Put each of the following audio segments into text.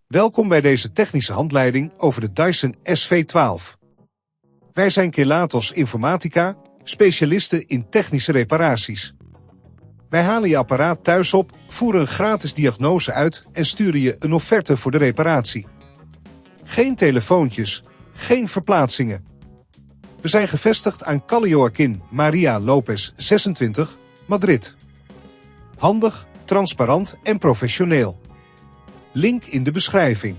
Welkom bij deze technische handleiding over de Dyson SV12. Wij zijn Kelatos Informatica, specialisten in technische reparaties. Wij halen je apparaat thuis op, voeren een gratis diagnose uit en sturen je een offerte voor de reparatie. Geen telefoontjes, geen verplaatsingen. We zijn gevestigd aan Calle Joaquin Maria Lopez 26, Madrid. Handig, transparant en professioneel. Link in de beschrijving.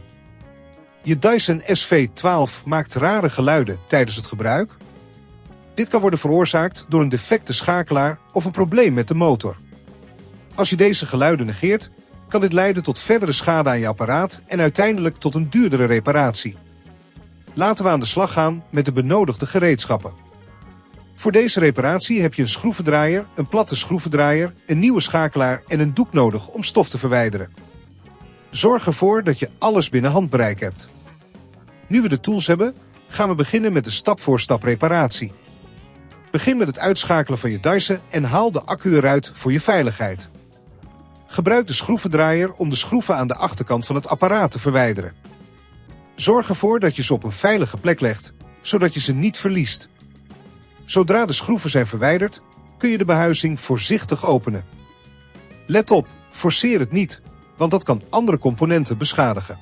Je Dyson SV12 maakt rare geluiden tijdens het gebruik. Dit kan worden veroorzaakt door een defecte schakelaar of een probleem met de motor. Als je deze geluiden negeert, kan dit leiden tot verdere schade aan je apparaat en uiteindelijk tot een duurdere reparatie. Laten we aan de slag gaan met de benodigde gereedschappen. Voor deze reparatie heb je een schroevendraaier, een platte schroevendraaier, een nieuwe schakelaar en een doek nodig om stof te verwijderen. Zorg ervoor dat je alles binnen handbereik hebt. Nu we de tools hebben, gaan we beginnen met de stap-voor-stap reparatie. Begin met het uitschakelen van je Dyson en haal de accu eruit voor je veiligheid. Gebruik de schroevendraaier om de schroeven aan de achterkant van het apparaat te verwijderen. Zorg ervoor dat je ze op een veilige plek legt, zodat je ze niet verliest. Zodra de schroeven zijn verwijderd, kun je de behuizing voorzichtig openen. Let op, forceer het niet, want dat kan andere componenten beschadigen.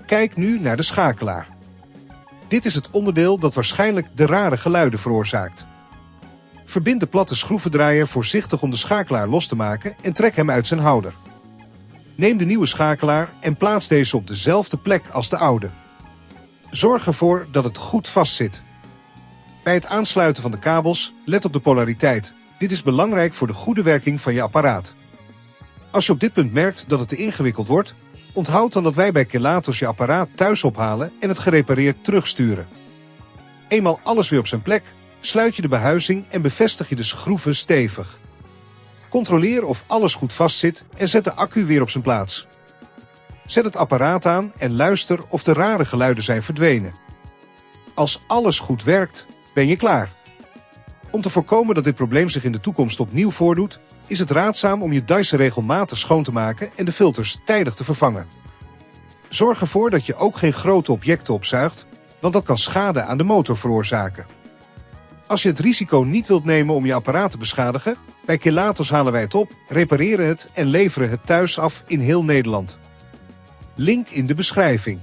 Kijk nu naar de schakelaar. Dit is het onderdeel dat waarschijnlijk de rare geluiden veroorzaakt. Verbind de platte schroevendraaier voorzichtig om de schakelaar los te maken en trek hem uit zijn houder. Neem de nieuwe schakelaar en plaats deze op dezelfde plek als de oude. Zorg ervoor dat het goed vastzit. Bij het aansluiten van de kabels, let op de polariteit. Dit is belangrijk voor de goede werking van je apparaat. Als je op dit punt merkt dat het te ingewikkeld wordt, onthoud dan dat wij bij Kelatos je apparaat thuis ophalen en het gerepareerd terugsturen. Eenmaal alles weer op zijn plek, sluit je de behuizing en bevestig je de schroeven stevig. Controleer of alles goed vastzit en zet de accu weer op zijn plaats. Zet het apparaat aan en luister of de rare geluiden zijn verdwenen. Als alles goed werkt, ben je klaar. Om te voorkomen dat dit probleem zich in de toekomst opnieuw voordoet, is het raadzaam om je Dyson regelmatig schoon te maken en de filters tijdig te vervangen. Zorg ervoor dat je ook geen grote objecten opzuigt, want dat kan schade aan de motor veroorzaken. Als je het risico niet wilt nemen om je apparaat te beschadigen, bij Kelatos halen wij het op, repareren het en leveren het thuis af in heel Nederland. Link in de beschrijving.